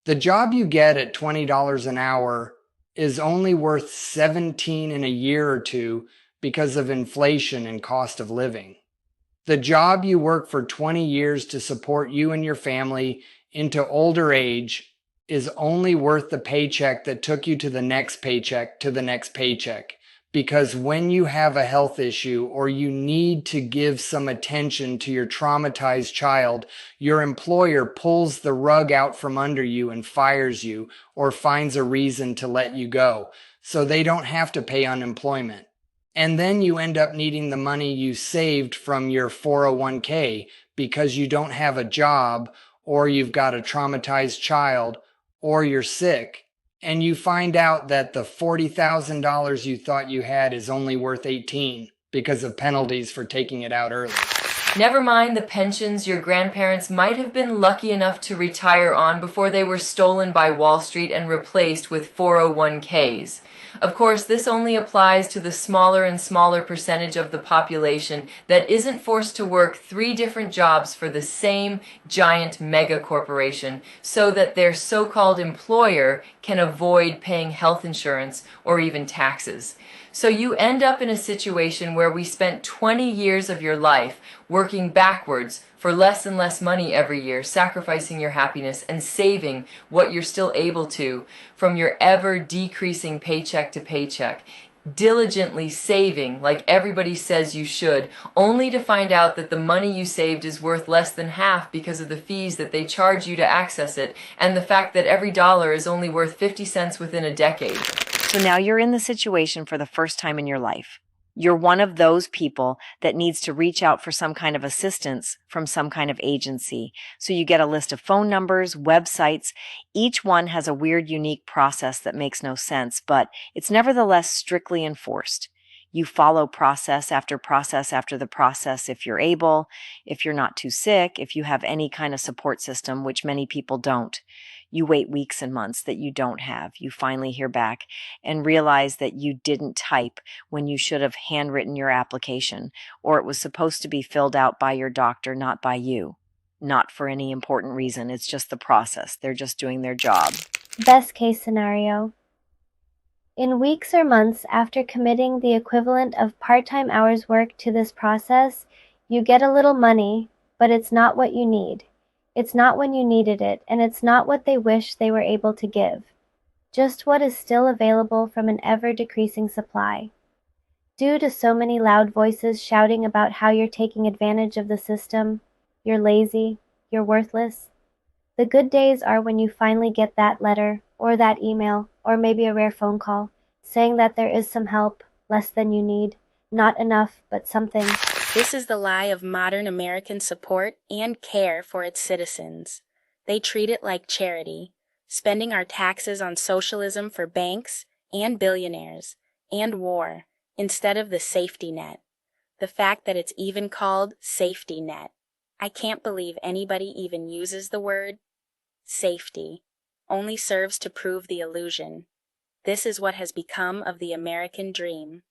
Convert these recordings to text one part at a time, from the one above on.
The job you get at $20 an hour is only worth 17 in a year or two because of inflation and cost of living. The job you work for 20 years to support you and your family into older age is only worth the paycheck that took you to the next paycheck to the next paycheck. Because when you have a health issue or you need to give some attention to your traumatized child, your employer pulls the rug out from under you and fires you or finds a reason to let you go so they don't have to pay unemployment. And then you end up needing the money you saved from your 401k because you don't have a job or you've got a traumatized child or you're sick. And you find out that the $40,000 you thought you had is only worth 18 because of penalties for taking it out early. Never mind the pensions your grandparents might have been lucky enough to retire on before they were stolen by Wall Street and replaced with 401ks. Of course, this only applies to the smaller and smaller percentage of the population that isn't forced to work 3 different jobs for the same giant mega corporation so that their so-called employer can avoid paying health insurance or even taxes. So you end up in a situation where we spent 20 years of your life working backwards for less and less money every year, sacrificing your happiness and saving what you're still able to from your ever decreasing paycheck to paycheck, diligently saving like everybody says you should, only to find out that the money you saved is worth less than half because of the fees that they charge you to access it, and the fact that every dollar is only worth 50 cents within a decade. So now you're in the situation for the first time in your life. You're one of those people that needs to reach out for some kind of assistance from some kind of agency. So you get a list of phone numbers, websites. Each one has a weird, unique process that makes no sense, but it's nevertheless strictly enforced. You follow process after the process if you're able, if you're not too sick, if you have any kind of support system, which many people don't. You wait weeks and months that you don't have. You finally hear back and realize that you didn't type when you should have handwritten your application, or it was supposed to be filled out by your doctor, not by you. Not for any important reason. It's just the process. They're just doing their job. Best case scenario. In weeks or months after committing the equivalent of part-time hours work to this process, you get a little money, but it's not what you need. It's not when you needed it, and it's not what they wish they were able to give. Just what is still available from an ever-decreasing supply. Due to so many loud voices shouting about how you're taking advantage of the system, you're lazy, you're worthless. The good days are when you finally get that letter, or that email, or maybe a rare phone call, saying that there is some help, less than you need, not enough, but something. This is the lie of modern American support and care for its citizens. They treat it like charity, spending our taxes on socialism for banks and billionaires and war instead of the safety net. The fact that it's even called safety net. I can't believe anybody even uses the word safety. Only serves to prove the illusion. This is what has become of the American dream.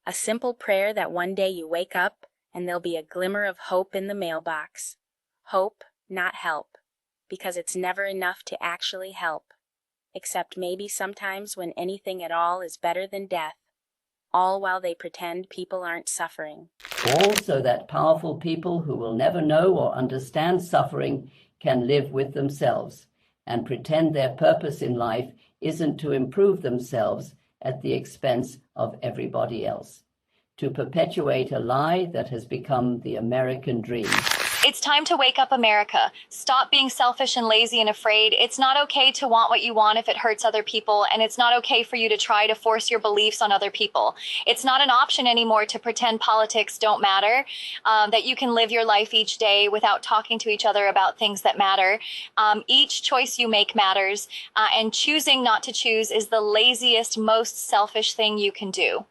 A simple prayer that one day you wake up and there'll be a glimmer of hope in the mailbox. Hope, not help, because it's never enough to actually help, except maybe sometimes when anything at all is better than death, all while they pretend people aren't suffering. Also that powerful people who will never know or understand suffering can live with themselves and pretend their purpose in life isn't to improve themselves at the expense of everybody else, to perpetuate a lie that has become the American dream. It's time to wake up, America. Stop being selfish and lazy and afraid. It's not okay to want what you want if it hurts other people, and it's not okay for you to try to force your beliefs on other people. It's not an option anymore to pretend politics don't matter, that you can live your life each day without talking to each other about things that matter. Each choice you make matters, and choosing not to choose is the laziest, most selfish thing you can do.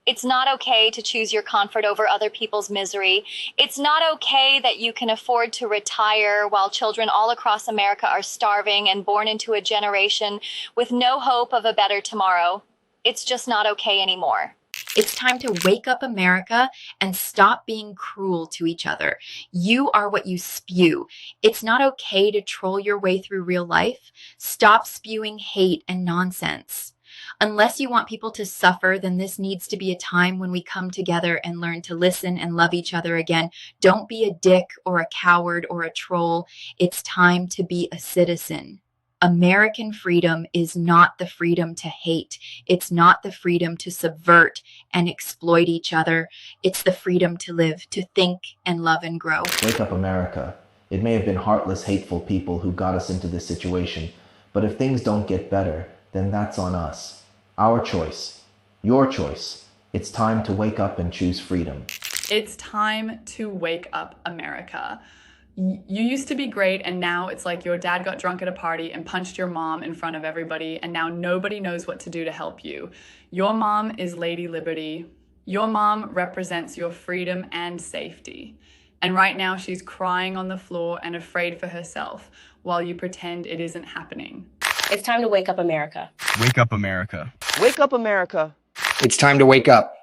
It's not okay to choose your comfort over other people's misery. It's not okay that you can afford to retire while children all across America are starving and born into a generation with no hope of a better tomorrow. It's just not okay anymore. It's time to wake up, America, and stop being cruel to each other. You are what you spew. It's not okay to troll your way through real life. Stop spewing hate and nonsense. Unless you want people to suffer, then this needs to be a time when we come together and learn to listen and love each other again. Don't be a dick or a coward or a troll. It's time to be a citizen. American freedom is not the freedom to hate. It's not the freedom to subvert and exploit each other. It's the freedom to live, to think and love and grow. Wake up, America. It may have been heartless, hateful people who got us into this situation, but if things don't get better, then that's on us. Our choice. Your choice. It's time to wake up and choose freedom. It's time to wake up, America. You used to be great, and now it's like your dad got drunk at a party and punched your mom in front of everybody, and now nobody knows what to do to help you. Your mom is Lady Liberty. Your mom represents your freedom and safety. And right now she's crying on the floor and afraid for herself while you pretend it isn't happening. It's time to wake up, America. Wake up, America. Wake up, America. It's time to wake up.